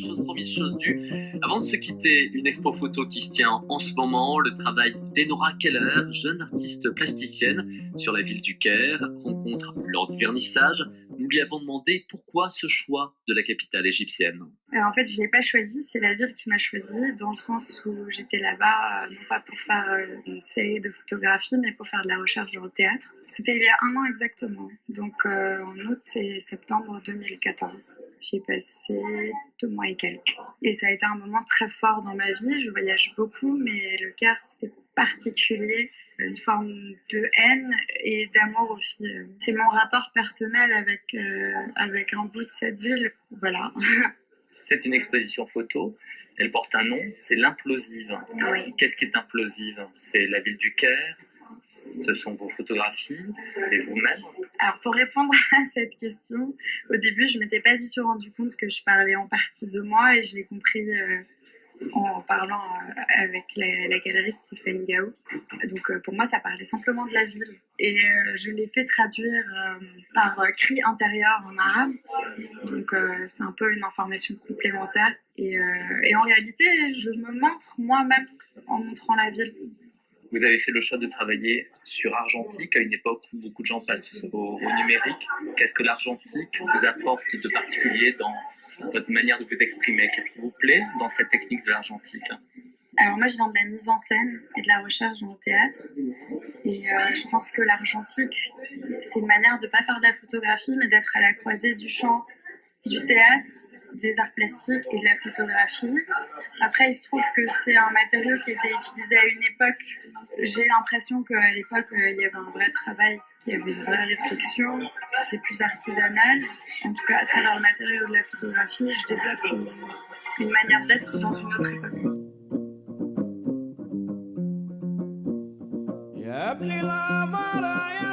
Chose promise, chose due. Avant de se quitter, une expo photo qui se tient en ce moment, le travail d'Enora Keller, jeune artiste plasticienne, sur la ville du Caire, rencontre lors du vernissage. Nous lui avons demandé pourquoi ce choix de la capitale égyptienne. Alors en fait, je ne l'ai pas choisi, c'est la ville qui m'a choisi, dans le sens où j'étais là-bas, non pas pour faire une série de photographies, mais pour faire de la recherche dans le théâtre. C'était il y a un an exactement, donc en août et septembre 2014. J'y ai passé 2 mois et quelques. Et ça a été un moment très fort dans ma vie, je voyage beaucoup, mais le Caire, c'était particulier, une forme de haine et d'amour aussi. C'est mon rapport personnel avec un bout de cette ville, voilà. C'est une exposition photo, elle porte un nom, c'est l'Implosive. Oui. Qu'est-ce qui est Implosive? C'est la ville du Caire, ce sont vos photographies, c'est vous-même? Alors pour répondre à cette question, au début je m'étais pas du tout rendu compte que je parlais en partie de moi et je l'ai compris en parlant avec la galeriste Stéphane Gao. Donc pour moi ça parlait simplement de la ville. Et je l'ai fait traduire par cri intérieur en arabe. Donc c'est un peu une information complémentaire. Et en réalité je me montre moi-même en montrant la ville. Vous avez fait le choix de travailler sur argentique à une époque où beaucoup de gens passent au numérique. Qu'est-ce que l'argentique vous apporte de particulier dans votre manière de vous exprimer? Qu'est-ce qui vous plaît dans cette technique de l'argentique? Alors moi je viens de la mise en scène et de la recherche dans le théâtre. Et je pense que l'argentique, c'est une manière de ne pas faire de la photographie, mais d'être à la croisée du chant, du théâtre, des arts plastiques et de la photographie. Après, il se trouve que c'est un matériau qui était utilisé à une époque. J'ai l'impression qu'à l'époque, il y avait un vrai travail, qu'il y avait une vraie réflexion, c'était plus artisanal. En tout cas, à travers le matériau de la photographie, je développe une manière d'être dans une autre époque. يا ابني لا مرة